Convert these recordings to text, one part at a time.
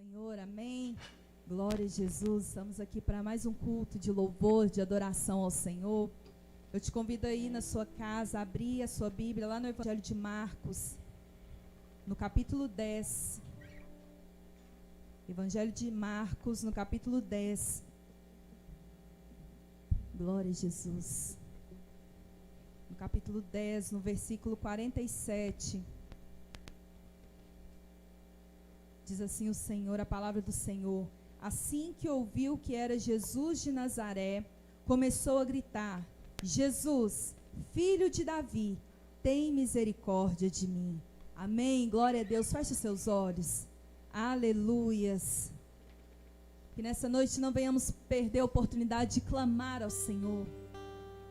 Senhor, amém. Glória a Jesus, estamos aqui para mais um culto de louvor, de adoração ao Senhor. Eu te convido aí na sua casa a abrir a sua Bíblia lá no Evangelho de Marcos, no capítulo 10. Evangelho de Marcos, no capítulo 10. Glória a Jesus. No capítulo 10, no versículo 47. Diz assim o Senhor, a palavra do Senhor: assim que ouviu que era Jesus de Nazaré, começou a gritar: Jesus, filho de Davi, tem misericórdia de mim. Amém, glória a Deus. Feche os seus olhos. Aleluias. Que nessa noite não venhamos perder a oportunidade de clamar ao Senhor,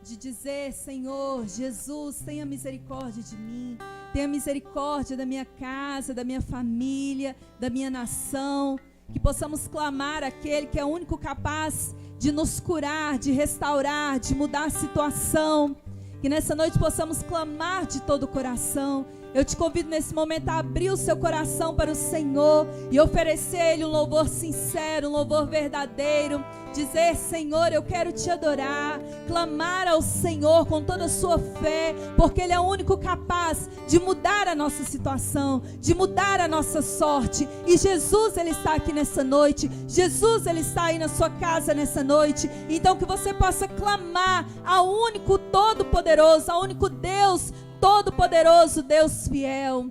de dizer: Senhor, Jesus, tenha misericórdia de mim, tenha misericórdia da minha casa, da minha família, da minha nação. Que possamos clamar àquele que é o único capaz de nos curar, de restaurar, de mudar a situação. Que nessa noite possamos clamar de todo o coração. Eu te convido nesse momento a abrir o seu coração para o Senhor e oferecer a Ele um louvor sincero, um louvor verdadeiro. Dizer: Senhor, eu quero te adorar. Clamar ao Senhor com toda a sua fé, porque Ele é o único capaz de mudar a nossa situação, de mudar a nossa sorte. E Jesus, Ele está aqui nessa noite. Jesus, Ele está aí na sua casa nessa noite. Então que você possa clamar ao único todo-poderoso, ao único Deus todo-poderoso, Deus fiel.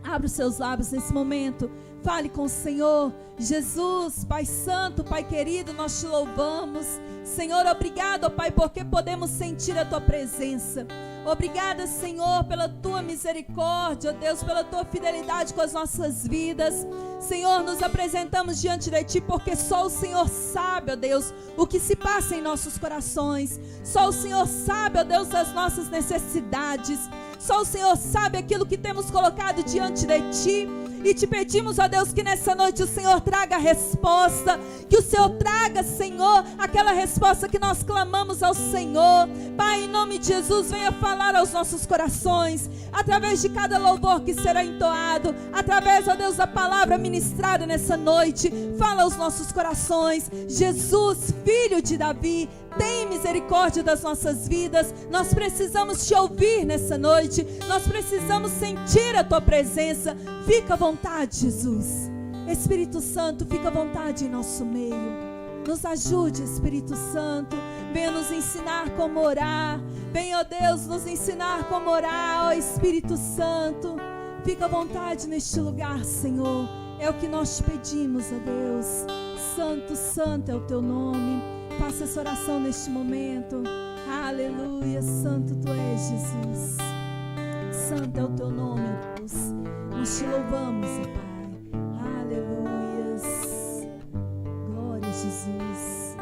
Abra os seus lábios nesse momento. Fale com o Senhor. Jesus, Pai Santo, Pai querido, nós te louvamos. Senhor, obrigado, Pai, porque podemos sentir a Tua presença. Obrigada, Senhor, pela Tua misericórdia, Deus, pela Tua fidelidade com as nossas vidas. Senhor, nos apresentamos diante de Ti, porque só o Senhor sabe, ó Deus, o que se passa em nossos corações. Só o Senhor sabe, ó Deus, das nossas necessidades. Só o Senhor sabe aquilo que temos colocado diante de Ti. E te pedimos, ó Deus, que nessa noite o Senhor traga a resposta. Que o Senhor traga, Senhor, aquela resposta que nós clamamos ao Senhor. Pai, em nome de Jesus, venha falar aos nossos corações, através de cada louvor que será entoado, através, ó Deus, da palavra ministrada nessa noite. Fala aos nossos corações. Jesus, filho de Davi, tem misericórdia das nossas vidas. Nós precisamos te ouvir nessa noite. Nós precisamos sentir a Tua presença. Fica à vontade, Jesus. Espírito Santo, fica à vontade em nosso meio. Nos ajude, Espírito Santo. Venha nos ensinar como orar. Venha, ó Deus, nos ensinar como orar, ó Espírito Santo. Fica à vontade neste lugar, Senhor. É o que nós te pedimos, ó Deus. Santo, santo é o Teu nome. Faça essa oração neste momento. Aleluia, santo Tu és, Jesus. Santo é o Teu nome, ó Deus. Nós te louvamos, ó Pai. Aleluia. Glória a Jesus.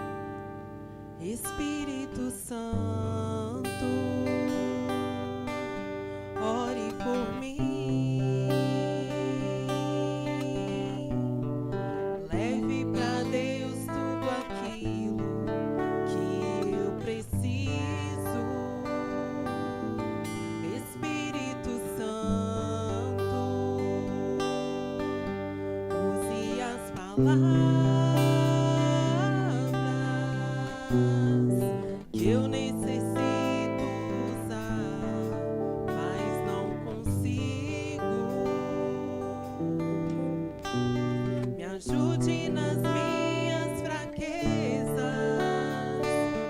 Espírito Santo, ore por mim. Leve para Deus tudo aquilo que eu preciso. Espírito Santo, use as palavras que eu necessito usar, mas não consigo. Me ajude nas minhas fraquezas.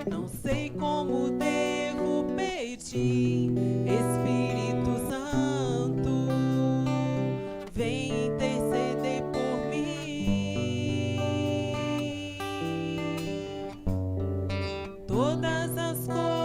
Não sei como devo pedir. Espírito Santo, vem interceder por mim. Todas as coisas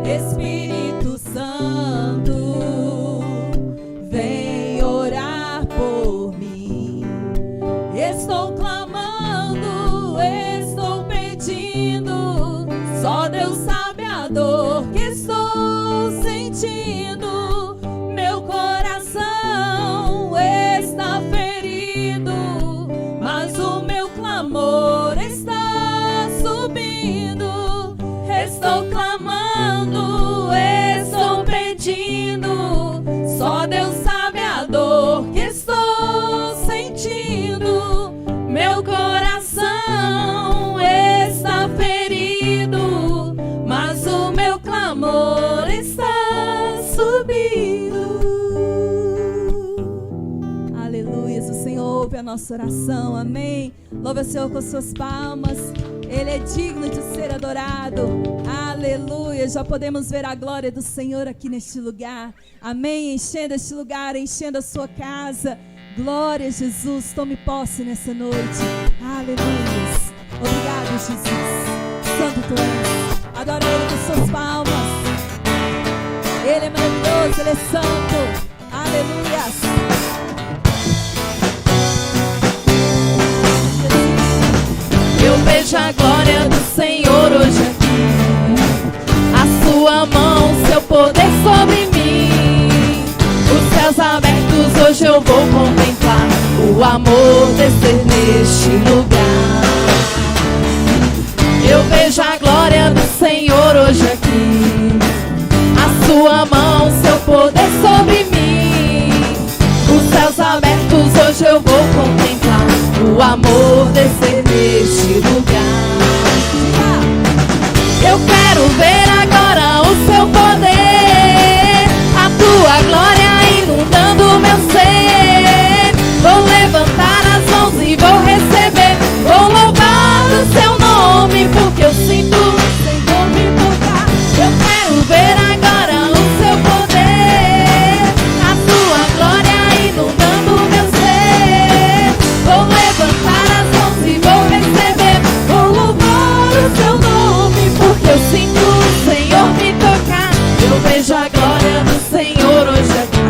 Espírito Santo, vem orar por mim. Estou clamando, estou pedindo, só Deus sabe a dor que estou sentindo. Meu coração está ferido, mas o meu clamor está subindo. Estou clamando, estou pedindo, só Deus sabe a dor que estou sentindo. Meu coração está ferido, mas o meu clamor está subindo. Aleluia, o Senhor ouve a nossa oração, amém. Louva o Senhor com suas palmas. Ele é digno de ser adorado. Aleluia. Já podemos ver a glória do Senhor aqui neste lugar. Amém. Enchendo este lugar, enchendo a sua casa. Glória a Jesus. Tome posse nessa noite. Aleluia. Obrigado, Jesus. Santo tu és. Adora Ele com suas palmas. Ele é maravilhoso, Ele é santo. Aleluia. Eu vejo a glória do Senhor hoje aqui, a sua mão, seu poder sobre mim. Os céus abertos hoje eu vou contemplar, o amor descer neste lugar. Eu vejo a glória do Senhor hoje aqui, a sua mão, seu poder sobre mim. Os céus abertos hoje eu vou contemplar, o amor descer neste lugar. Eu quero ver agora o seu poder, a tua glória inundando meu ser. Vou levantar as mãos e vou receber, vou louvar o seu nome, porque eu sinto o Senhor me tocar. Eu quero ver agora o seu poder, a tua glória inundando meu ser. Vou levantar as mãos e vou receber, vou louvar o seu nome, porque eu sinto o Senhor me tocar. Eu vejo a glória do Senhor hoje aqui,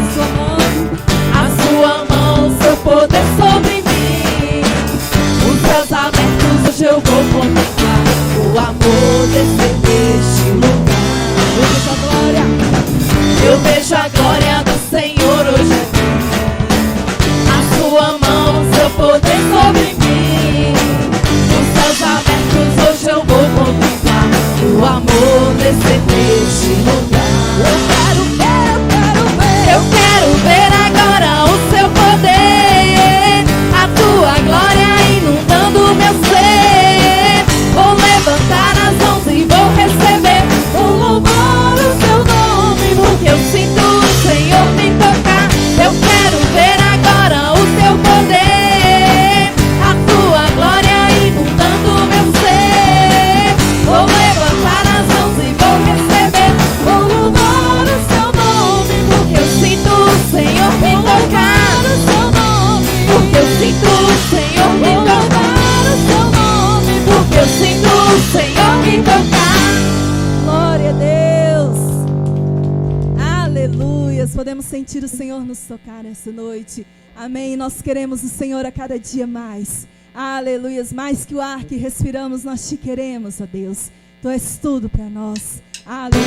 a sua mão, seu poder sobre mim. Os céus abertos hoje eu vou contemplar, o amor descer neste lugar. Eu vejo a glória do Senhor hoje aqui, a sua mão, seu poder sobre mim. Os céus abertos hoje eu vou contemplar, o amor descer neste lugar. Eu quero ver agora o seu poder, a tua glória inundando meu ser. Vou levantar as mãos e vou receber, vou louvar o seu nome, porque eu sinto o Senhor me tocar. Eu quero ver agora o seu poder, a tua glória inundando meu ser. Vou levantar as mãos e vou receber, vou louvar o seu nome, porque eu sinto o Senhor me tocar. Porque eu sinto o Senhor me tocar. Porque eu sinto o Senhor me tocar. Glória a Deus. Aleluia. Podemos sentir o Senhor nos tocar essa noite. Amém. Nós queremos o Senhor a cada dia mais. Aleluia. Mais que o ar que respiramos, nós te queremos, ó Deus. Tu és tudo para nós. Aleluia.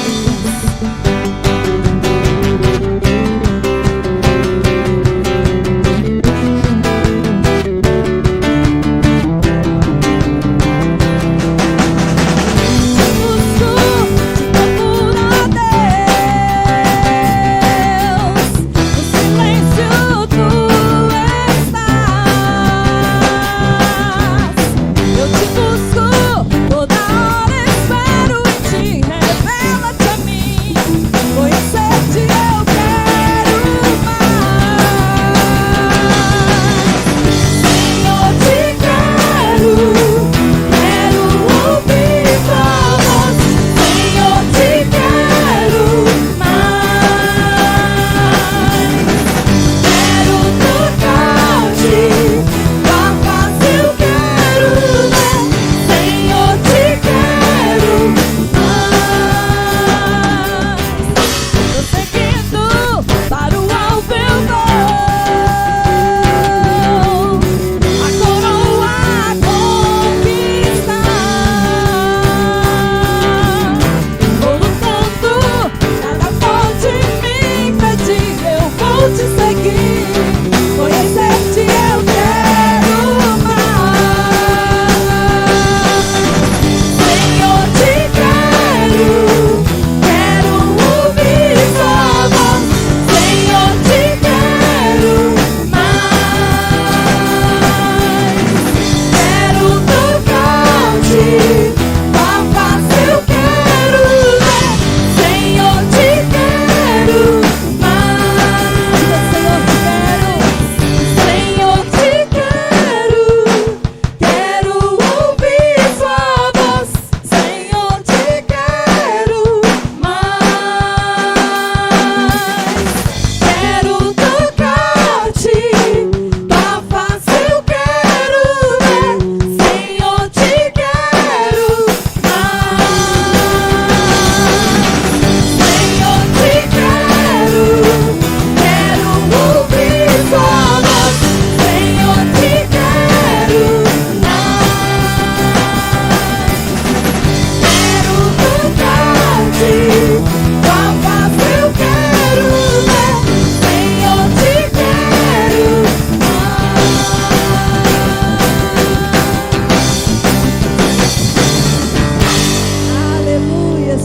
Revela-te a mim, conhecer-te eu quero.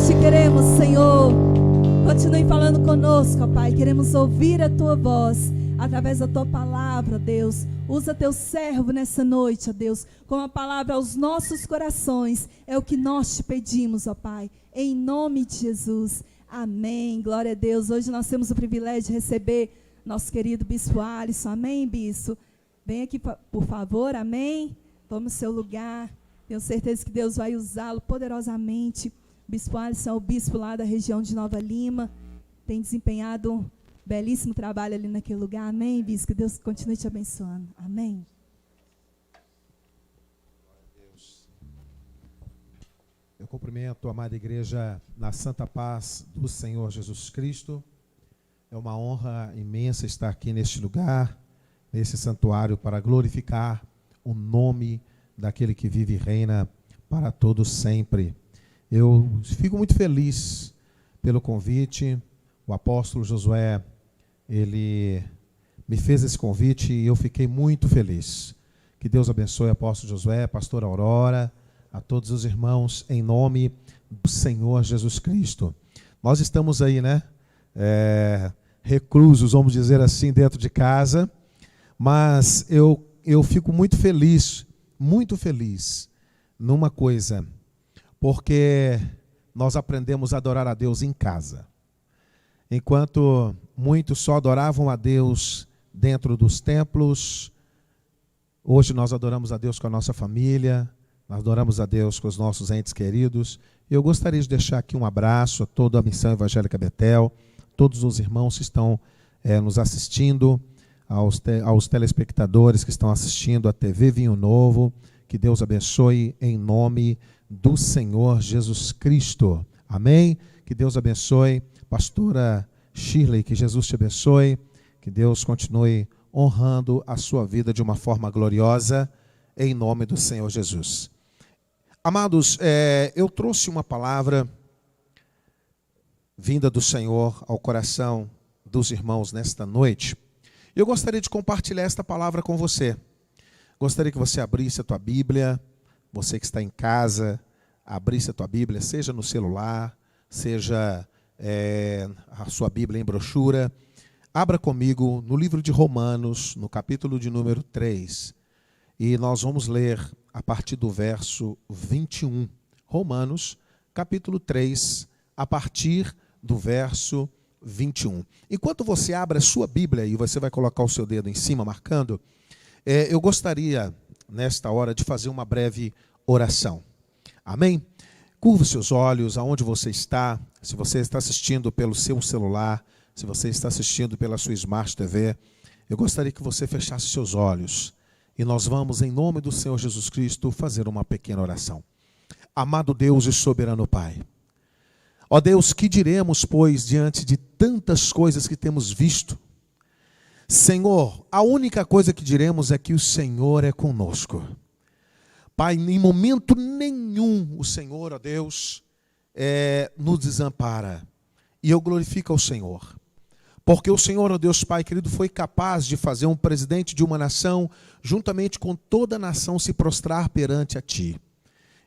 te queremos, Senhor. Continue falando conosco, ó Pai. Queremos ouvir a Tua voz através da Tua palavra, ó Deus. Usa Teu servo nessa noite, ó Deus, com a palavra aos nossos corações. É o que nós te pedimos, ó Pai. Em nome de Jesus. Amém. Glória a Deus. Hoje nós temos o privilégio de receber nosso querido Bispo Alisson. Amém, Bispo? Vem aqui, por favor. Amém. Tome o seu lugar. Tenho certeza que Deus vai usá-lo poderosamente. Bispo Alisson é o bispo lá da região de Nova Lima. Tem desempenhado um belíssimo trabalho ali naquele lugar. Amém, bispo? Que Deus continue te abençoando. Amém. Eu cumprimento a amada igreja na santa paz do Senhor Jesus Cristo. É uma honra imensa estar aqui neste lugar, nesse santuário, para glorificar o nome daquele que vive e reina para todos sempre. Eu fico muito feliz pelo convite. O apóstolo Josué, ele me fez esse convite e eu fiquei muito feliz. Que Deus abençoe o apóstolo Josué, pastor Aurora, a todos os irmãos, em nome do Senhor Jesus Cristo. Nós estamos aí, né? Reclusos, vamos dizer assim, dentro de casa, mas eu fico muito feliz numa coisa, porque nós aprendemos a adorar a Deus em casa. Enquanto muitos só adoravam a Deus dentro dos templos, hoje nós adoramos a Deus com a nossa família, nós adoramos a Deus com os nossos entes queridos. Eu gostaria de deixar aqui um abraço a toda a Missão Evangélica Betel, todos os irmãos que estão nos assistindo, aos telespectadores que estão assistindo a TV Vinho Novo. Que Deus abençoe em nome do Senhor Jesus Cristo. Amém? Que Deus abençoe. Pastora Shirley, que Jesus te abençoe. Que Deus continue honrando a sua vida de uma forma gloriosa, em nome do Senhor Jesus. Amados, eu trouxe uma palavra vinda do Senhor ao coração dos irmãos nesta noite. Eu gostaria de compartilhar esta palavra com você. Gostaria que você abrisse a tua Bíblia, você que está em casa, abrisse a tua Bíblia, seja no celular, seja a sua Bíblia em brochura. Abra comigo no livro de Romanos, no capítulo de número 3, e nós vamos ler a partir do verso 21. Romanos, capítulo 3, a partir do verso 21. Enquanto você abre a sua Bíblia e você vai colocar o seu dedo em cima, marcando, eu gostaria, nesta hora, de fazer uma breve oração. Amém? Curva os seus olhos aonde você está. Se você está assistindo pelo seu celular, se você está assistindo pela sua Smart TV, eu gostaria que você fechasse seus olhos. E nós vamos, em nome do Senhor Jesus Cristo, fazer uma pequena oração. Amado Deus e soberano Pai, ó Deus, que diremos, pois, diante de tantas coisas que temos visto? Senhor, a única coisa que diremos é que o Senhor é conosco. Pai, em momento nenhum o Senhor, ó Deus, nos desampara. E eu glorifico ao Senhor. Porque o Senhor, ó Deus Pai querido, foi capaz de fazer um presidente de uma nação, juntamente com toda a nação, se prostrar perante a Ti.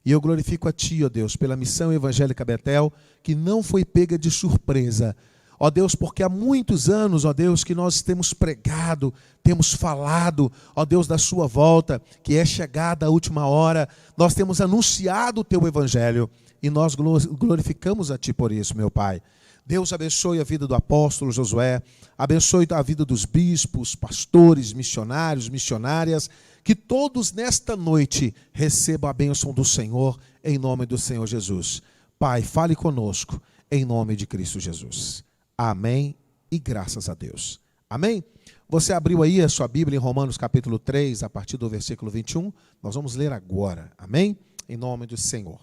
E eu glorifico a Ti, ó Deus, pela Missão Evangélica Betel, que não foi pega de surpresa. Ó Deus, porque há muitos anos, ó Deus, que nós temos pregado, temos falado, ó Deus, da sua volta, que é chegada a última hora. Nós temos anunciado o Teu Evangelho e nós glorificamos a Ti por isso, meu Pai. Deus abençoe a vida do apóstolo Josué, abençoe a vida dos bispos, pastores, missionários, missionárias, que todos nesta noite recebam a bênção do Senhor, em nome do Senhor Jesus. Pai, fale conosco, em nome de Cristo Jesus. Amém e graças a Deus. Amém? Você abriu aí a sua Bíblia em Romanos capítulo 3, a partir do versículo 21. Nós vamos ler agora. Amém? Em nome do Senhor.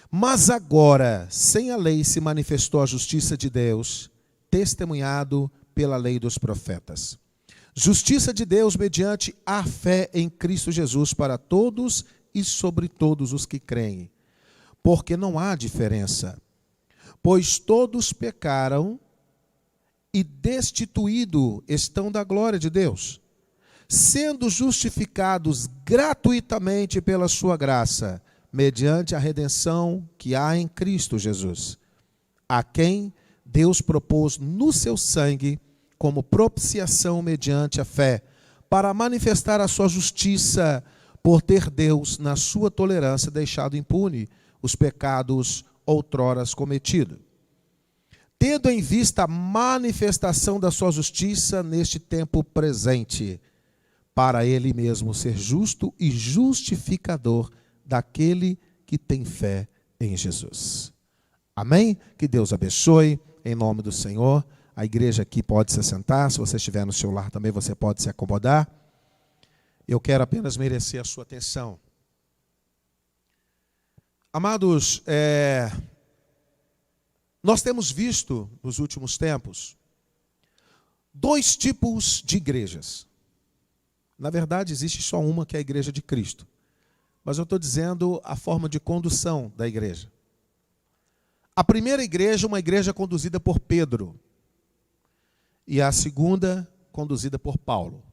Mas agora, sem a lei, se manifestou a justiça de Deus, testemunhado pela lei dos profetas. Justiça de Deus mediante a fé em Cristo Jesus para todos e sobre todos os que creem. Porque não há diferença, pois todos pecaram e destituídos estão da glória de Deus, sendo justificados gratuitamente pela sua graça, mediante a redenção que há em Cristo Jesus, a quem Deus propôs no seu sangue como propiciação mediante a fé, para manifestar a sua justiça, por ter Deus, na sua tolerância, deixado impune os pecados outroras cometidos, tendo em vista a manifestação da sua justiça neste tempo presente, para ele mesmo ser justo e justificador daquele que tem fé em Jesus. Amém? Que Deus abençoe, em nome do Senhor. A igreja aqui pode se sentar, se você estiver no seu lar também você pode se acomodar. Eu quero apenas merecer a sua atenção. Amados, nós temos visto nos últimos tempos 2 tipos de igrejas. Na verdade, existe só uma, que é a igreja de Cristo. Mas eu estou dizendo a forma de condução da igreja. A primeira igreja, uma igreja conduzida por Pedro. E a segunda, conduzida por Paulo.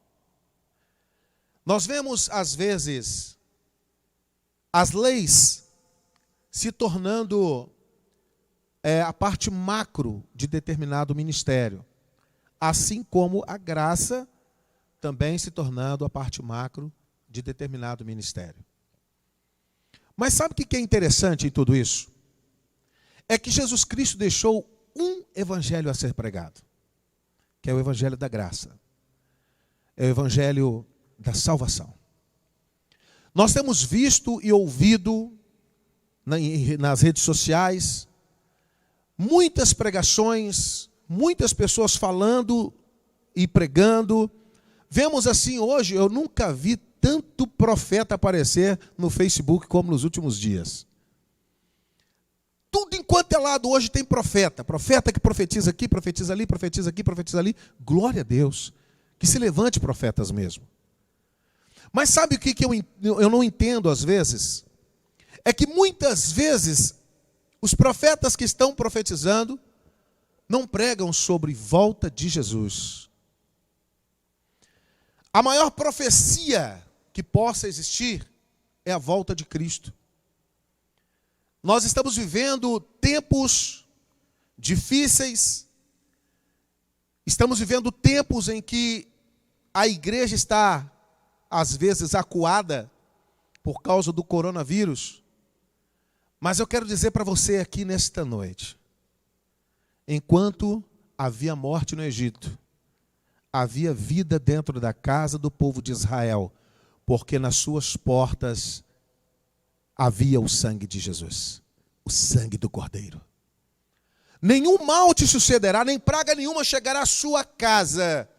Nós vemos, às vezes, as leis se tornando a parte macro de determinado ministério, assim como a graça também se tornando a parte macro de determinado ministério. Mas sabe o que é interessante em tudo isso? É que Jesus Cristo deixou um evangelho a ser pregado, que é o evangelho da graça, é o evangelho da salvação. Nós temos visto e ouvido nas redes sociais muitas pregações, muitas pessoas falando e pregando. Vemos assim hoje, eu nunca vi tanto profeta aparecer no Facebook como nos últimos dias. Tudo enquanto é lado hoje tem profeta. Profeta que profetiza aqui, profetiza ali, profetiza aqui, profetiza ali. Glória a Deus. Que se levante profetas mesmo. Mas sabe o que eu não entendo às vezes? É que muitas vezes os profetas que estão profetizando não pregam sobre volta de Jesus. A maior profecia que possa existir é a volta de Cristo. Nós estamos vivendo tempos difíceis, estamos vivendo tempos em que a igreja está, às vezes, acuada por causa do coronavírus. Mas eu quero dizer para você aqui nesta noite, enquanto havia morte no Egito, havia vida dentro da casa do povo de Israel, porque nas suas portas havia o sangue de Jesus, o sangue do Cordeiro. Nenhum mal te sucederá, nem praga nenhuma chegará à sua casa.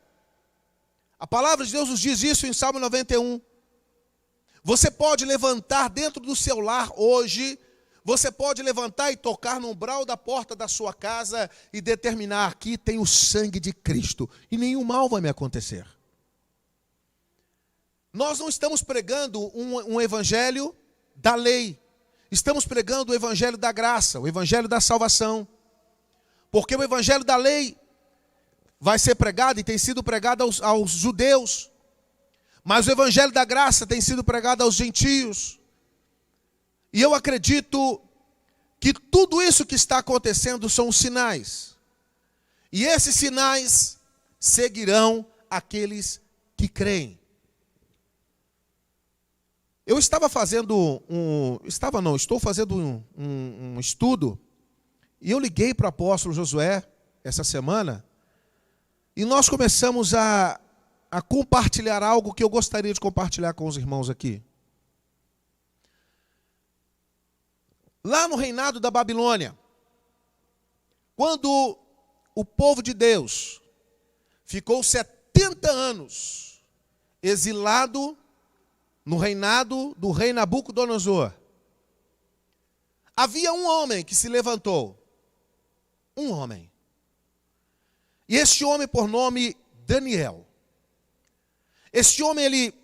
A palavra de Deus nos diz isso em Salmo 91. Você pode levantar dentro do seu lar hoje, você pode levantar e tocar no umbral da porta da sua casa e determinar: aqui tem o sangue de Cristo e nenhum mal vai me acontecer. Nós não estamos pregando um evangelho da lei, estamos pregando o evangelho da graça, o evangelho da salvação. Porque o evangelho da lei vai ser pregado e tem sido pregado aos judeus, mas o evangelho da graça tem sido pregado aos gentios. E eu acredito que tudo isso que está acontecendo são os sinais. E esses sinais seguirão aqueles que creem. Estou fazendo um estudo, e eu liguei para o apóstolo Josué essa semana, e nós começamos a compartilhar algo que eu gostaria de compartilhar com os irmãos aqui. Lá no reinado da Babilônia, quando o povo de Deus ficou 70 anos exilado no reinado do rei Nabucodonosor, havia um homem que se levantou. Um homem. E este homem, por nome Daniel. Este homem, ele,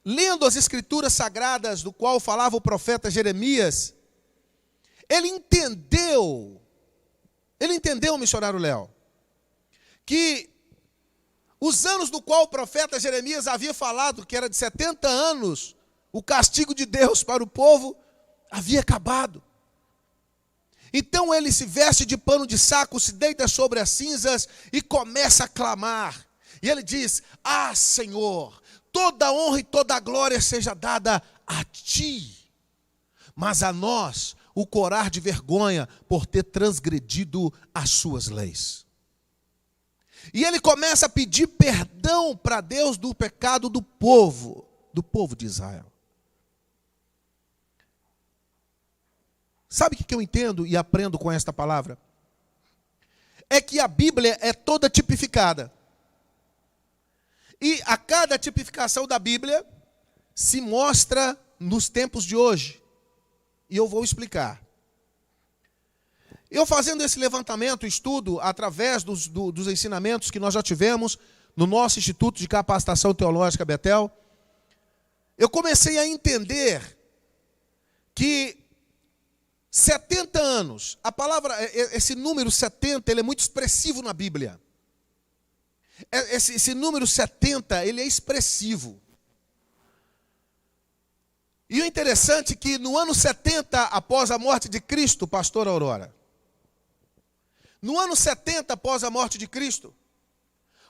lendo as escrituras sagradas, do qual falava o profeta Jeremias, ele entendeu, missionário Léo, que os anos do qual o profeta Jeremias havia falado, que era de 70 anos, o castigo de Deus para o povo, havia acabado. Então ele se veste de pano de saco, se deita sobre as cinzas e começa a clamar. E ele diz: ah, Senhor, toda a honra e toda a glória seja dada a ti, mas a nós o corar de vergonha por ter transgredido as suas leis. E ele começa a pedir perdão para Deus do pecado do povo de Israel. Sabe o que eu entendo e aprendo com esta palavra? É que a Bíblia é toda tipificada. E a cada tipificação da Bíblia se mostra nos tempos de hoje. E eu vou explicar. Eu fazendo esse levantamento, estudo, através dos ensinamentos que nós já tivemos no nosso Instituto de Capacitação Teológica Betel, eu comecei a entender que 70 anos, a palavra, esse número 70, ele é muito expressivo na Bíblia. Esse número 70, ele é expressivo. E o interessante é que no ano 70, após a morte de Cristo, pastor Aurora, no ano 70 após a morte de Cristo,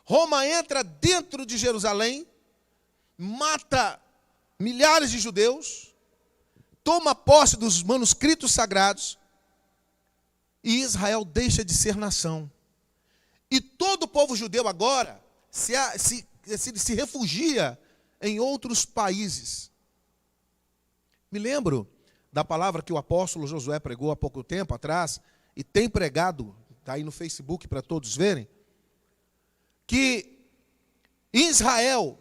Roma entra dentro de Jerusalém, mata milhares de judeus, toma posse dos manuscritos sagrados, e Israel deixa de ser nação. E todo o povo judeu agora se refugia em outros países. Me lembro da palavra que o apóstolo Josué pregou há pouco tempo atrás, e tem pregado, está aí no Facebook para todos verem, que em Israel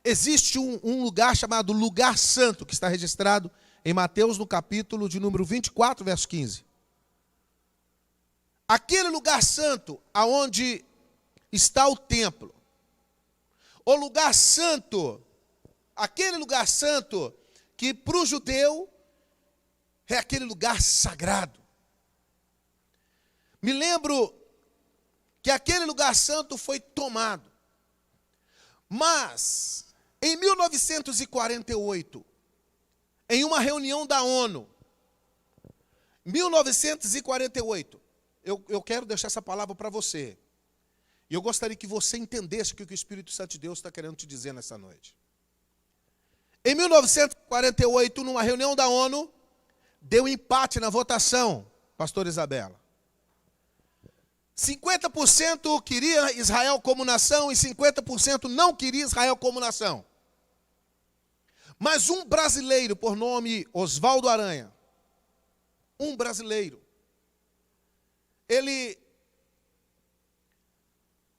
existe um lugar chamado Lugar Santo, que está registrado em Mateus, no capítulo de número 24, verso 15. Aquele lugar santo, aonde está o templo, o lugar santo, aquele lugar santo que para o judeu é aquele lugar sagrado. Me lembro que aquele lugar santo foi tomado. Mas, em 1948, em uma reunião da ONU, 1948, eu quero deixar essa palavra para você. E eu gostaria que você entendesse o que o Espírito Santo de Deus está querendo te dizer nessa noite. Em 1948, numa reunião da ONU, deu empate na votação, pastor Isabela. 50% queria Israel como nação e 50% não queria Israel como nação. Mas um brasileiro, por nome Oswaldo Aranha, um brasileiro, ele,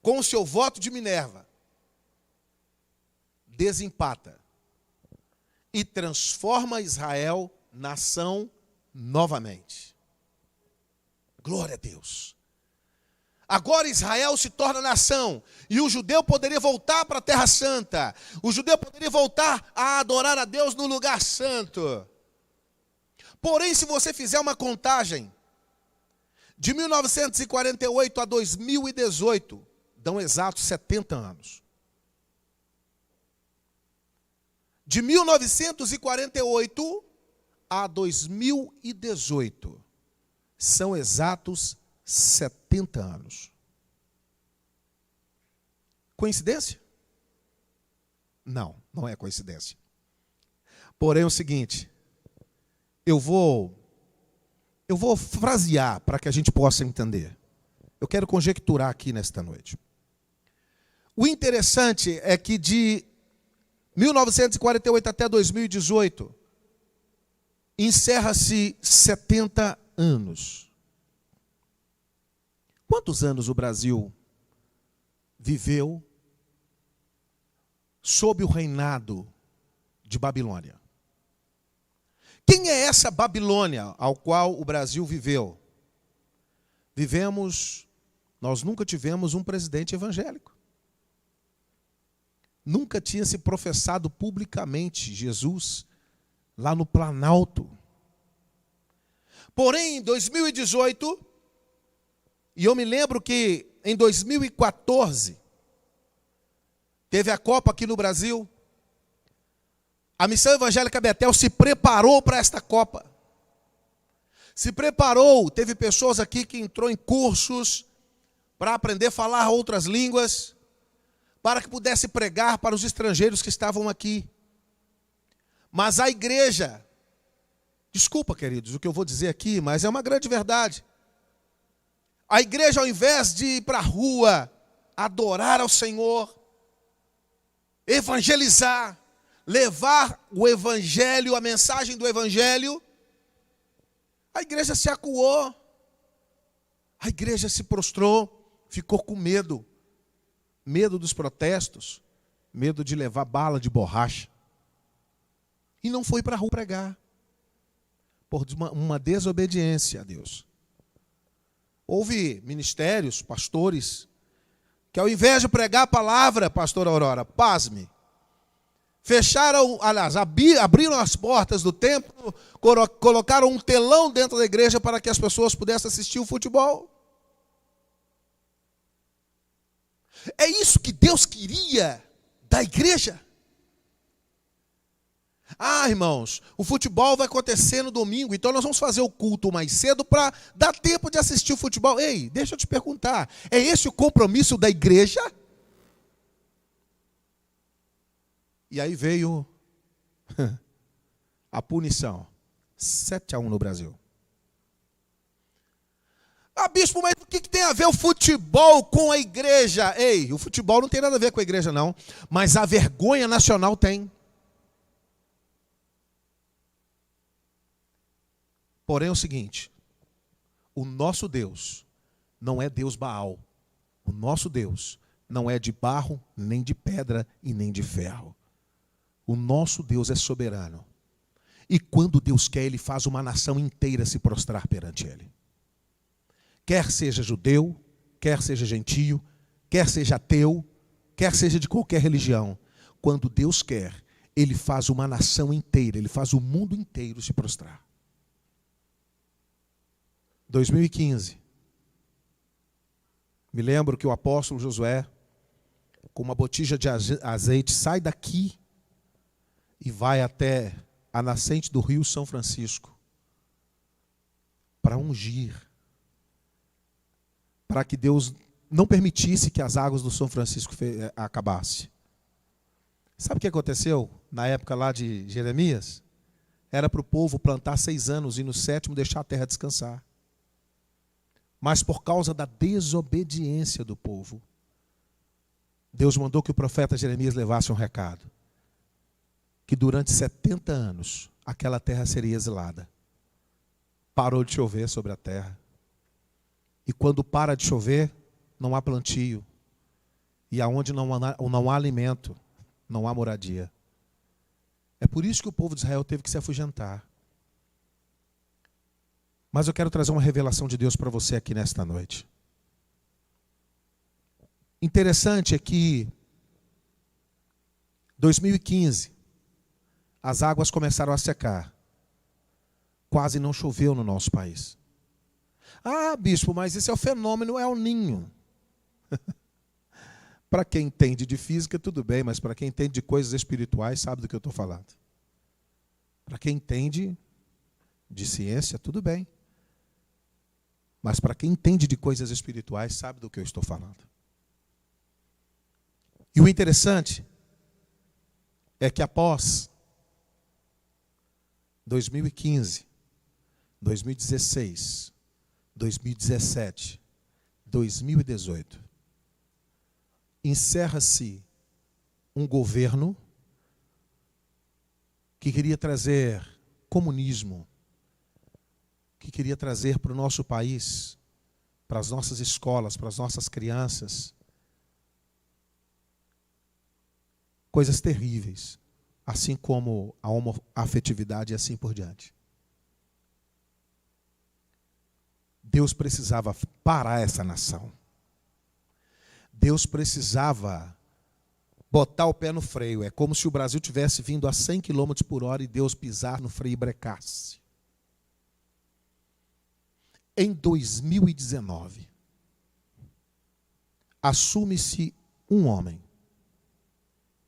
com o seu voto de Minerva, desempata e transforma Israel nação novamente. Glória a Deus. Agora Israel se torna nação, e o judeu poderia voltar para a Terra Santa, o judeu poderia voltar a adorar a Deus no lugar santo. Porém, se você fizer uma contagem, de 1948 a 2018, dão exatos 70 anos. De 1948 a 2018, são exatos 70 anos. Coincidência? Não, não é coincidência. Porém é o seguinte, eu vou frasear para que a gente possa entender. Eu quero conjecturar aqui nesta noite. O interessante é que de 1948 até 2018, encerra-se 70 anos. Quantos anos o Brasil viveu sob o reinado de Babilônia? Quem é essa Babilônia ao qual o Brasil viveu? Nós nunca tivemos um presidente evangélico. Nunca tinha se professado publicamente Jesus lá no Planalto. Porém, em 2018, e eu me lembro que em 2014, teve a Copa aqui no Brasil, a Missão Evangélica Betel se preparou para esta Copa. se preparou. Teve pessoas aqui que entrou em cursos para aprender a falar outras línguas, para que pudesse pregar para os estrangeiros que estavam aqui. Mas a igreja, desculpa, queridos, o que eu vou dizer aqui, mas é uma grande verdade. A igreja, ao invés de ir para a rua, adorar ao Senhor, evangelizar, levar o evangelho, a mensagem do evangelho, a igreja se acuou, a igreja se prostrou, ficou com medo. Medo dos protestos, medo de levar bala de borracha. E não foi para a rua pregar, por uma desobediência a Deus. Houve ministérios, pastores, que ao invés de pregar a palavra, pastor Aurora, pasme, fecharam, aliás, abriram as portas do templo, colocaram um telão dentro da igreja para que as pessoas pudessem assistir o futebol. É isso que Deus queria da igreja? Ah, irmãos, o futebol vai acontecer no domingo, então nós vamos fazer o culto mais cedo para dar tempo de assistir o futebol. Ei, deixa eu te perguntar, é esse o compromisso da igreja? E aí veio a punição, 7-1 no Brasil. Ah, bispo, mas o que tem a ver o futebol com a igreja? Ei, o futebol não tem nada a ver com a igreja, não. Mas a vergonha nacional tem. Porém é o seguinte, o nosso Deus não é Deus Baal. O nosso Deus não é de barro, nem de pedra e nem de ferro. O nosso Deus é soberano. E quando Deus quer, Ele faz uma nação inteira se prostrar perante Ele. Quer seja judeu, quer seja gentio, quer seja ateu, quer seja de qualquer religião. Quando Deus quer, Ele faz uma nação inteira, Ele faz o mundo inteiro se prostrar. 2015. Me lembro que o apóstolo Josué, com uma botija de azeite, sai daqui e vai até a nascente do rio São Francisco para ungir, para que Deus não permitisse que as águas do São Francisco acabassem. Sabe o que aconteceu na época lá de Jeremias? Era para o povo plantar 6 anos e no 7º deixar a terra descansar. Mas por causa da desobediência do povo, Deus mandou que o profeta Jeremias levasse um recado. Que durante 70 anos, aquela terra seria exilada. Parou de chover sobre a terra. E quando para de chover, não há plantio. E aonde não há alimento, não há moradia. É por isso que o povo de Israel teve que se afugentar. Mas eu quero trazer uma revelação de Deus para você aqui nesta noite. Interessante é que 2015, as águas começaram a secar. Quase não choveu no nosso país. Ah, bispo, mas esse é o fenômeno El Niño. Para quem entende de física, tudo bem, mas para quem entende de coisas espirituais, sabe do que eu estou falando. Para quem entende de ciência, tudo bem. Mas para quem entende de coisas espirituais, sabe do que eu estou falando. E o interessante é que após 2015, 2016, 2017, 2018, encerra-se um governo que queria trazer comunismo, que queria trazer para o nosso país, para as nossas escolas, para as nossas crianças, coisas terríveis, assim como a homoafetividade e assim por diante. Deus precisava parar essa nação. Deus precisava botar o pé no freio. É como se o Brasil tivesse vindo a 100 km por hora e Deus pisar no freio e brecasse. Em 2019, assume-se um homem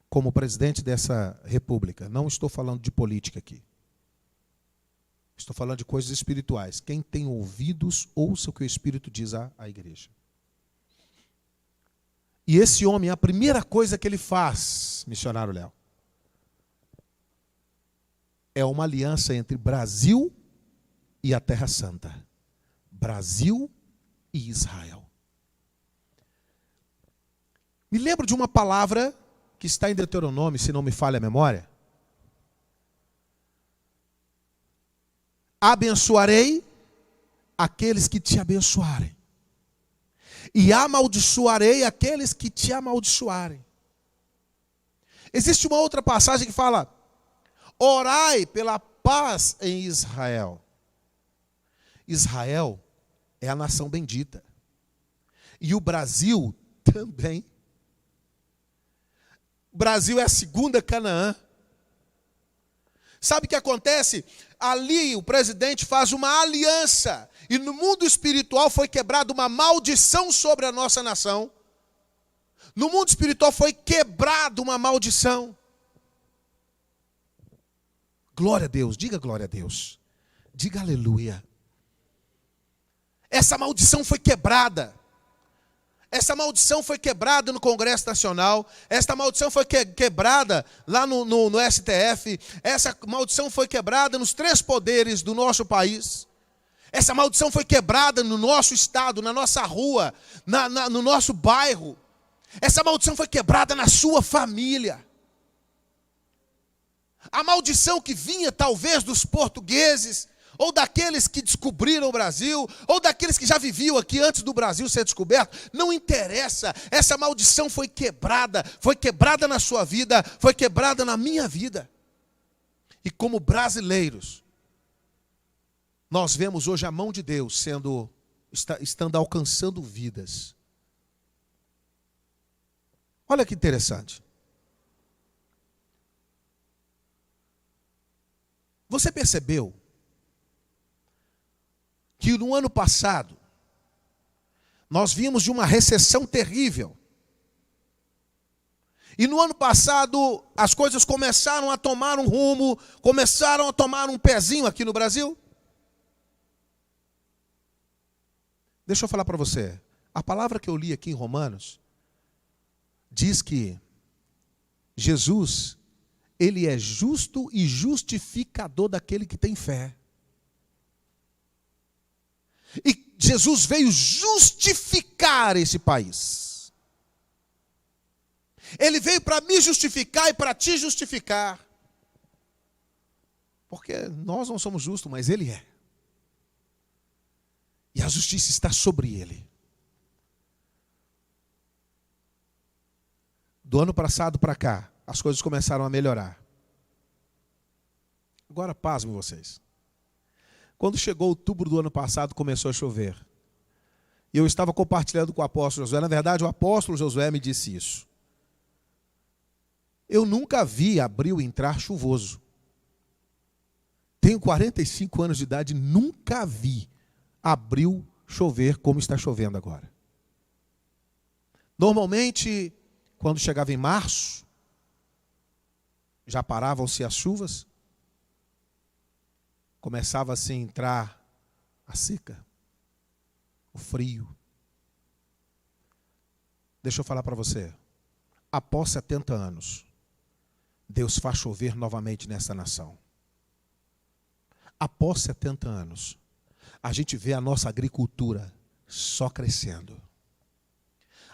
como presidente dessa república. Não estou falando de política aqui. Estou falando de coisas espirituais. Quem tem ouvidos, ouça o que o Espírito diz à igreja. E esse homem, a primeira coisa que ele faz, missionário Léo, é uma aliança entre Brasil e a Terra Santa. Brasil e Israel. Me lembro de uma palavra que está em Deuteronômio, se não me falha a memória. Abençoarei aqueles que te abençoarem, e amaldiçoarei aqueles que te amaldiçoarem. Existe uma outra passagem que fala: orai pela paz em Israel. Israel é a nação bendita. E o Brasil também. O Brasil é a segunda Canaã. Sabe o que acontece? Ali o presidente faz uma aliança. E no mundo espiritual foi quebrada uma maldição sobre a nossa nação. No mundo espiritual foi quebrada uma maldição. Glória a Deus, diga glória a Deus. Diga aleluia. Essa maldição foi quebrada. Essa maldição foi quebrada no Congresso Nacional. Essa maldição foi quebrada lá no STF. Essa maldição foi quebrada nos 3 poderes do nosso país. Essa maldição foi quebrada no nosso estado, na nossa rua, no nosso bairro. Essa maldição foi quebrada na sua família. A maldição que vinha talvez dos portugueses, ou daqueles que descobriram o Brasil, ou daqueles que já viviam aqui antes do Brasil ser descoberto, não interessa. Essa maldição foi quebrada na sua vida, foi quebrada na minha vida. E como brasileiros, nós vemos hoje a mão de Deus estando alcançando vidas. Olha que interessante. Você percebeu que no ano passado nós vimos de uma recessão terrível? E no ano passado as coisas começaram a tomar um rumo, começaram a tomar um pezinho aqui no Brasil? Deixa eu falar para você. A palavra que eu li aqui em Romanos diz que Jesus, ele é justo e justificador daquele que tem fé. E Jesus veio justificar esse país. Ele veio para me justificar e para te justificar. Porque nós não somos justos, mas Ele é. E a justiça está sobre Ele. Do ano passado para cá, as coisas começaram a melhorar. Agora pasmem vocês. Quando chegou outubro do ano passado, começou a chover. E eu estava compartilhando com o apóstolo Josué. Na verdade, o apóstolo Josué me disse isso. Eu nunca vi abril entrar chuvoso. Tenho 45 anos de idade, nunca vi abril chover como está chovendo agora. Normalmente, quando chegava em março, já paravam-se as chuvas. Começava assim a entrar a seca, o frio. Deixa eu falar para você. Após 70 anos, Deus faz chover novamente nessa nação. Após 70 anos, a gente vê a nossa agricultura só crescendo.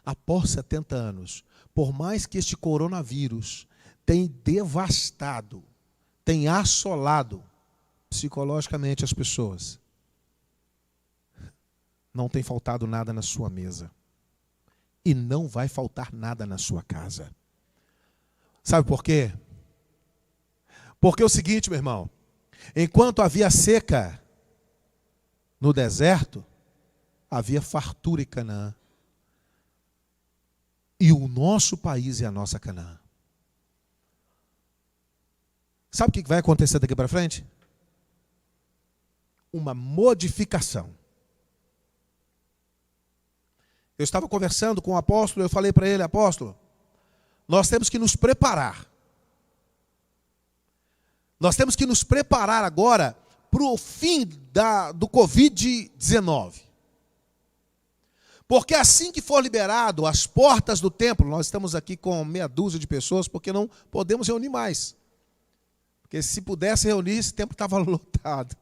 Após 70 anos, por mais que este coronavírus tenha devastado, tenha assolado psicologicamente as pessoas, não tem faltado nada na sua mesa. E não vai faltar nada na sua casa. Sabe por quê? Porque é o seguinte, meu irmão. Enquanto havia seca no deserto, havia fartura em Canaã. E o nosso país é a nossa Canaã. Sabe o que vai acontecer daqui para frente? Uma modificação. Eu estava conversando com o apóstolo, eu falei para ele: apóstolo, nós temos que nos preparar. Nós temos que nos preparar agora para o fim do Covid-19. Porque assim que for liberado as portas do templo, nós estamos aqui com meia dúzia de pessoas, porque não podemos reunir mais. Porque se pudesse reunir, esse templo estava lotado.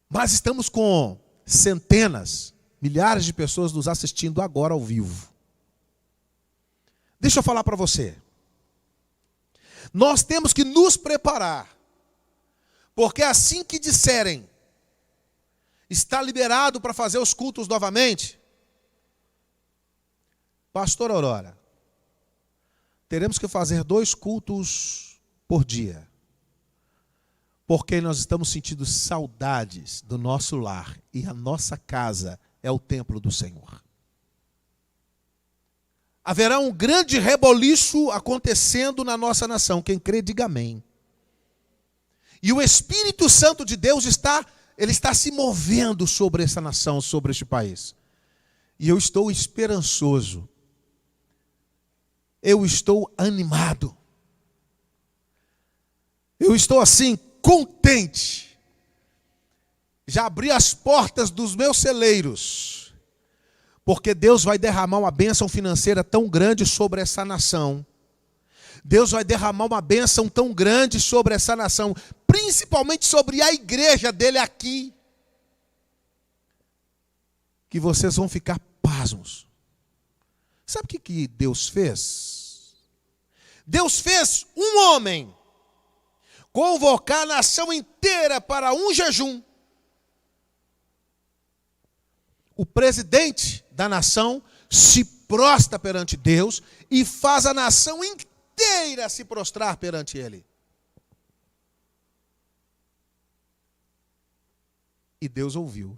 Mas estamos com centenas, milhares de pessoas nos assistindo agora ao vivo. Deixa eu falar para você. Nós temos que nos preparar. Porque assim que disserem, está liberado para fazer os cultos novamente, Pastor Aurora, teremos que fazer 2 cultos por dia. Porque nós estamos sentindo saudades do nosso lar. E a nossa casa é o templo do Senhor. Haverá um grande reboliço acontecendo na nossa nação. Quem crê, diga amém. E o Espírito Santo de Deus está se movendo sobre essa nação, sobre este país. E eu estou esperançoso. Eu estou animado. Eu estou assim, contente. Já abri as portas dos meus celeiros. Porque Deus vai derramar uma bênção financeira tão grande sobre essa nação. Deus vai derramar uma bênção tão grande sobre essa nação, principalmente sobre a igreja dele aqui, que vocês vão ficar pasmos. Sabe o que Deus fez? Deus fez um homem convocar a nação inteira para um jejum. O presidente da nação se prostra perante Deus e faz a nação inteira se prostrar perante ele. E Deus ouviu.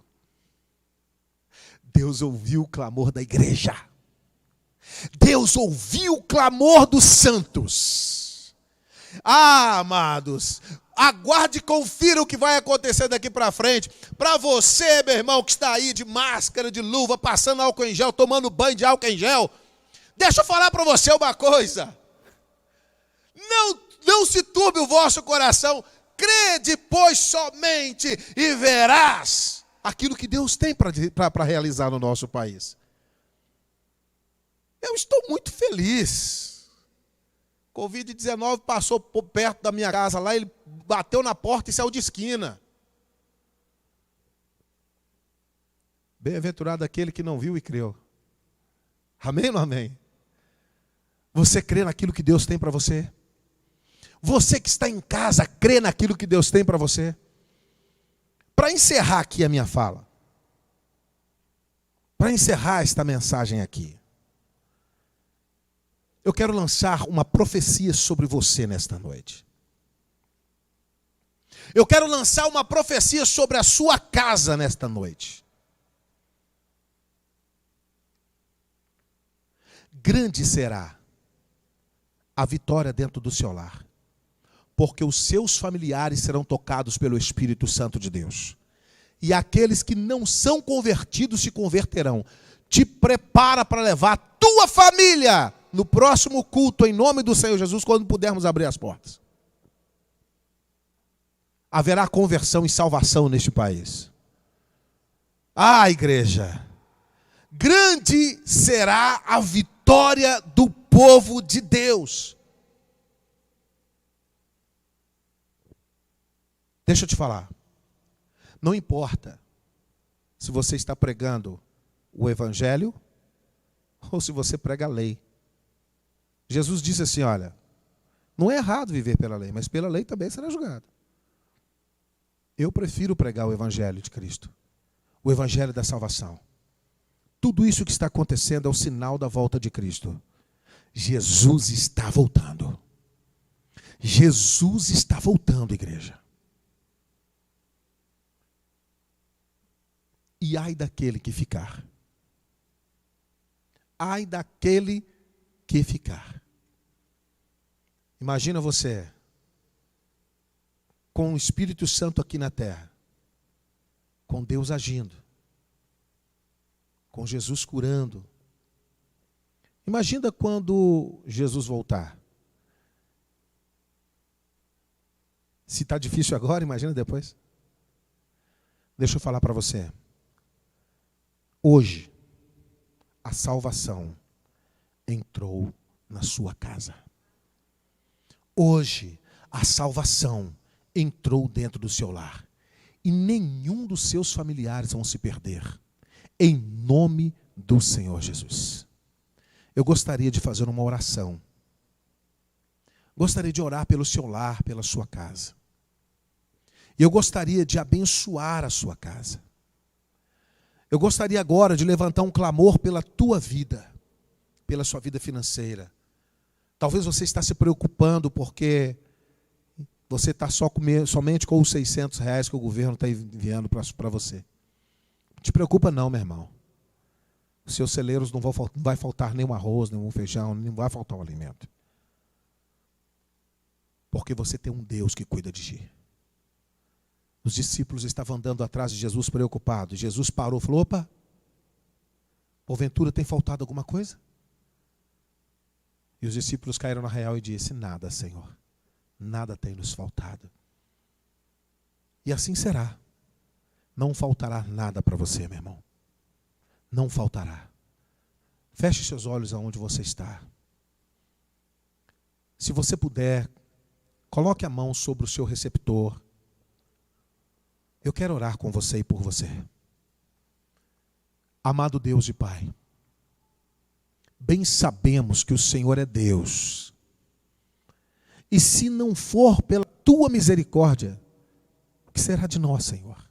Deus ouviu o clamor da igreja. Deus ouviu o clamor dos santos. Ah, amados, aguarde e confira o que vai acontecer daqui para frente. Para você, meu irmão, que está aí de máscara, de luva, passando álcool em gel, tomando banho de álcool em gel. Deixa eu falar para você uma coisa. Não se turbe o vosso coração. Crede, pois, somente e verás aquilo que Deus tem para realizar no nosso país. Eu estou muito feliz. Covid-19 passou por perto da minha casa lá, ele bateu na porta e saiu de esquina. Bem-aventurado aquele que não viu e creu. Amém ou não amém? Você crê naquilo que Deus tem para você? Você que está em casa, crê naquilo que Deus tem para você? Para encerrar aqui a minha fala, para encerrar esta mensagem aqui, eu quero lançar uma profecia sobre você nesta noite. Eu quero lançar uma profecia sobre a sua casa nesta noite. Grande será a vitória dentro do seu lar, porque os seus familiares serão tocados pelo Espírito Santo de Deus. E aqueles que não são convertidos se converterão. Te prepara para levar a tua família no próximo culto, em nome do Senhor Jesus, quando pudermos abrir as portas. Haverá conversão e salvação neste país. Ah, igreja, grande será a vitória do povo de Deus. Deixa eu te falar. Não importa se você está pregando o evangelho ou se você prega a lei. Jesus disse assim, olha, não é errado viver pela lei, mas pela lei também será julgado. Eu prefiro pregar o evangelho de Cristo, o evangelho da salvação. Tudo isso que está acontecendo é o sinal da volta de Cristo. Jesus está voltando. Jesus está voltando, igreja. E ai daquele que ficar. Ai daquele que ficar. Imagina você com o Espírito Santo aqui na terra, com Deus agindo, com Jesus curando. Imagina quando Jesus voltar. Se está difícil agora, imagina depois. Deixa eu falar para você. Hoje, a salvação entrou na sua casa. Hoje, a salvação entrou dentro do seu lar. E nenhum dos seus familiares vão se perder. Em nome do Senhor Jesus. Eu gostaria de fazer uma oração. Gostaria de orar pelo seu lar, pela sua casa. E eu gostaria de abençoar a sua casa. Eu gostaria agora de levantar um clamor pela tua vida, pela sua vida financeira. Talvez você está se preocupando porque você está somente com os R$600 que o governo está enviando para você. Não te preocupa não, meu irmão. Os seus celeiros não vai faltar nenhum arroz, nenhum feijão, não vai faltar o alimento. Porque você tem um Deus que cuida de ti. Os discípulos estavam andando atrás de Jesus preocupados. Jesus parou e falou, opa, porventura tem faltado alguma coisa? E os discípulos caíram na real e disse, nada, Senhor, nada tem nos faltado. E assim será. Não faltará nada para você, meu irmão. Não faltará. Feche seus olhos aonde você está. Se você puder, coloque a mão sobre o seu receptor. Eu quero orar com você e por você. Amado Deus e Pai, bem sabemos que o Senhor é Deus. E se não for pela tua misericórdia, o que será de nós, Senhor?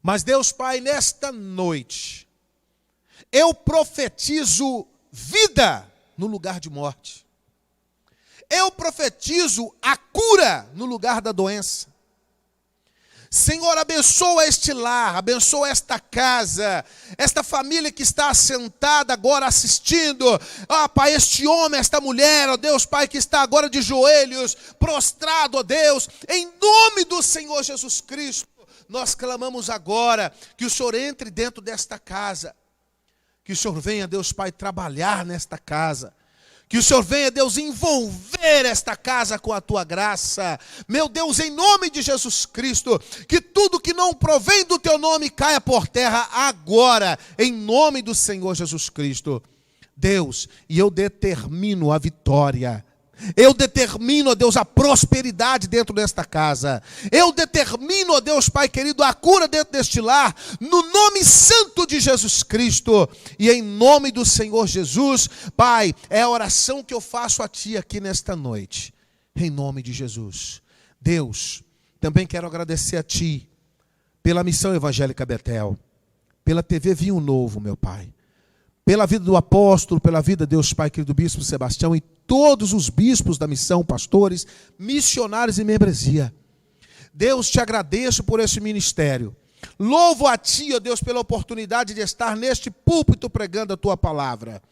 Mas Deus Pai, nesta noite, eu profetizo vida no lugar de morte. Eu profetizo a cura no lugar da doença. Senhor, abençoa este lar, abençoa esta casa, esta família que está assentada agora assistindo. Ah, Pai, este homem, esta mulher, ó Deus, Pai, que está agora de joelhos, prostrado, ó Deus, em nome do Senhor Jesus Cristo, nós clamamos agora que o Senhor entre dentro desta casa, que o Senhor venha, Deus Pai, trabalhar nesta casa. Que o Senhor venha, Deus, envolver esta casa com a tua graça. Meu Deus, em nome de Jesus Cristo, que tudo que não provém do teu nome caia por terra agora, em nome do Senhor Jesus Cristo. Deus, e eu determino a vitória. Eu determino, ó Deus, a prosperidade dentro desta casa. Eu determino, ó Deus, Pai querido, a cura dentro deste lar, no nome santo de Jesus Cristo. E em nome do Senhor Jesus, Pai, é a oração que eu faço a Ti aqui nesta noite. Em nome de Jesus. Deus, também quero agradecer a Ti, pela Missão Evangélica Betel, pela TV Vinho Novo, meu Pai. Pela vida do apóstolo, pela vida, Deus Pai querido, do bispo Sebastião e todos os bispos da missão, pastores, missionários e membresia. Deus, te agradeço por esse ministério. Louvo a Ti, ó Deus, pela oportunidade de estar neste púlpito pregando a Tua palavra.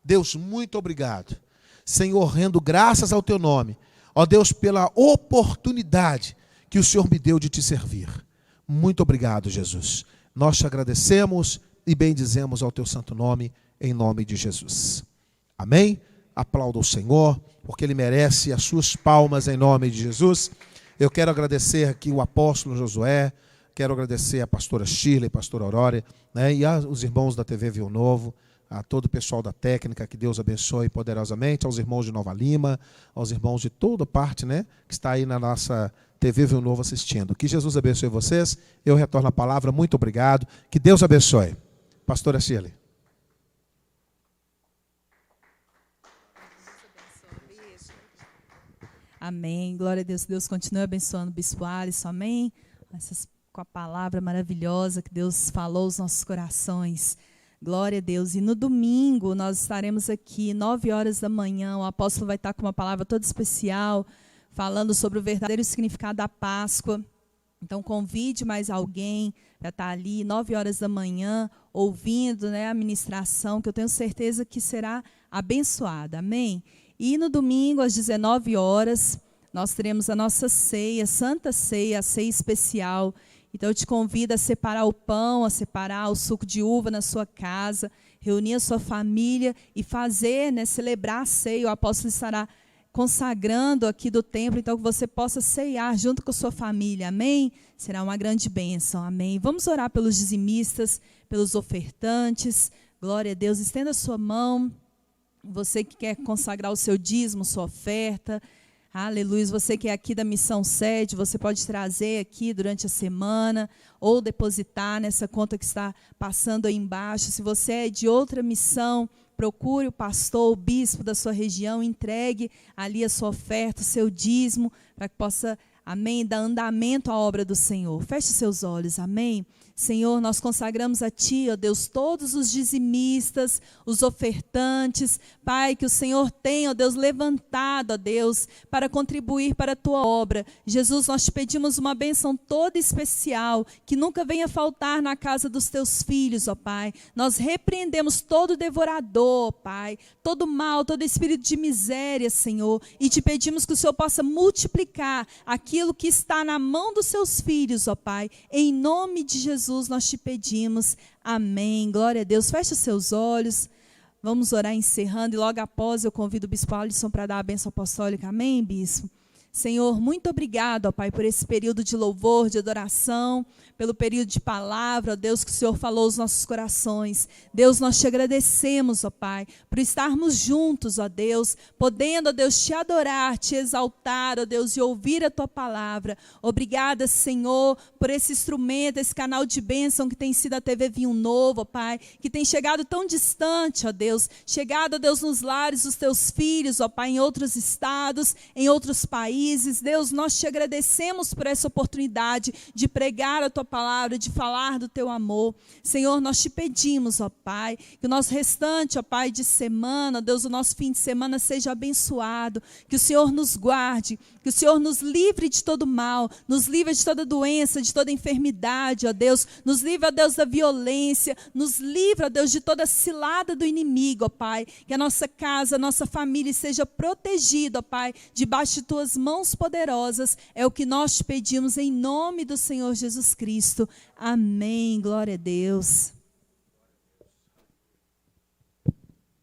Deus, muito obrigado. Senhor, rendo graças ao Teu nome. Ó Deus, pela oportunidade que o Senhor me deu de Te servir. Muito obrigado, Jesus. Nós te agradecemos e bendizemos ao Teu santo nome, em nome de Jesus. Amém? Aplauda o Senhor, porque Ele merece as suas palmas em nome de Jesus. Eu quero agradecer aqui o apóstolo Josué, quero agradecer a pastora Shirley, a pastora Aurora, né, e aos irmãos da TV Vinho Novo, a todo o pessoal da técnica, que Deus abençoe poderosamente, aos irmãos de Nova Lima, aos irmãos de toda parte, né, que está aí na nossa TV Vinho Novo assistindo. Que Jesus abençoe vocês. Eu retorno a palavra. Muito obrigado. Que Deus abençoe. Pastora Shirley. Amém. Glória a Deus. Deus continue abençoando o Bispo Alisson. Amém. Com a palavra maravilhosa que Deus falou aos nossos corações. Glória a Deus. E no domingo nós estaremos aqui, 9 horas da manhã. O apóstolo vai estar com uma palavra toda especial, falando sobre o verdadeiro significado da Páscoa. Então convide mais alguém para estar ali, 9 horas da manhã, ouvindo, né, a ministração, que eu tenho certeza que será abençoada. Amém? E no domingo, às 19 horas, nós teremos a nossa ceia, Santa Ceia, a ceia especial. Então eu te convido a separar o pão, a separar o suco de uva na sua casa, reunir a sua família e fazer, né, celebrar a ceia. O apóstolo estará consagrando aqui do templo, então que você possa ceiar junto com a sua família, amém? Será uma grande bênção, amém? Vamos orar pelos dizimistas, pelos ofertantes, glória a Deus, estenda a sua mão, você que quer consagrar o seu dízimo, sua oferta, aleluia, você que é aqui da Missão Sede, você pode trazer aqui durante a semana, ou depositar nessa conta que está passando aí embaixo. Se você é de outra missão, procure o pastor, o bispo da sua região, entregue ali a sua oferta, o seu dízimo, para que possa, amém, dar andamento à obra do Senhor. Feche seus olhos, amém? Senhor, nós consagramos a Ti, ó Deus, todos os dizimistas, os ofertantes, Pai, que o Senhor tem, ó Deus, levantado, ó Deus, para contribuir para a Tua obra. Jesus, nós te pedimos uma bênção toda especial, que nunca venha faltar na casa dos Teus filhos, ó Pai. Nós repreendemos todo devorador, Pai, todo mal, todo espírito de miséria, Senhor, e te pedimos que o Senhor possa multiplicar aquilo que está na mão dos Seus filhos, ó Pai, em nome de Jesus nós te pedimos, amém, glória a Deus. Feche os seus olhos, vamos orar encerrando, e logo após eu convido o bispo Alisson para dar a bênção apostólica, amém, bispo? Senhor, muito obrigado, ó Pai, por esse período de louvor, de adoração, pelo período de palavra, ó Deus, que o Senhor falou aos nossos corações. Deus, nós te agradecemos, ó Pai, por estarmos juntos, ó Deus, podendo, ó Deus, te adorar, te exaltar, ó Deus, e ouvir a Tua palavra. Obrigada, Senhor, por esse instrumento, esse canal de bênção que tem sido a TV Vinho Novo, ó Pai, que tem chegado tão distante, ó Deus, chegado, ó Deus, nos lares dos Teus filhos, ó Pai, em outros estados, em outros países. Deus, nós te agradecemos por essa oportunidade de pregar a Tua palavra, de falar do Teu amor. Senhor, nós te pedimos, ó Pai, que o nosso restante, ó Pai, de semana, Deus, o nosso fim de semana seja abençoado, que o Senhor nos guarde, que o Senhor nos livre de todo mal, nos livre de toda doença, de toda enfermidade, ó Deus, nos livre, ó Deus, da violência, nos livre, ó Deus, de toda cilada do inimigo, ó Pai, que a nossa casa, a nossa família seja protegida, ó Pai, debaixo de Tuas mãos poderosas, é o que nós te pedimos em nome do Senhor Jesus Cristo, amém, glória a Deus.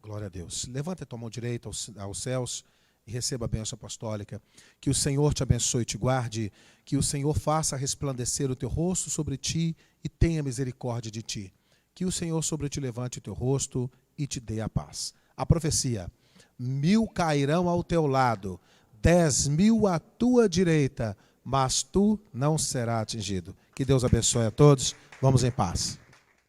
Glória a Deus. Levanta a tua mão direita aos céus e receba a bênção apostólica. Que o Senhor te abençoe e te guarde, que o Senhor faça resplandecer o teu rosto sobre ti e tenha misericórdia de ti. Que o Senhor sobre ti levante o teu rosto e te dê a paz. A profecia: 1000 cairão ao teu lado, 10.000 à tua direita, mas tu não serás atingido. Que Deus abençoe a todos. Vamos em paz.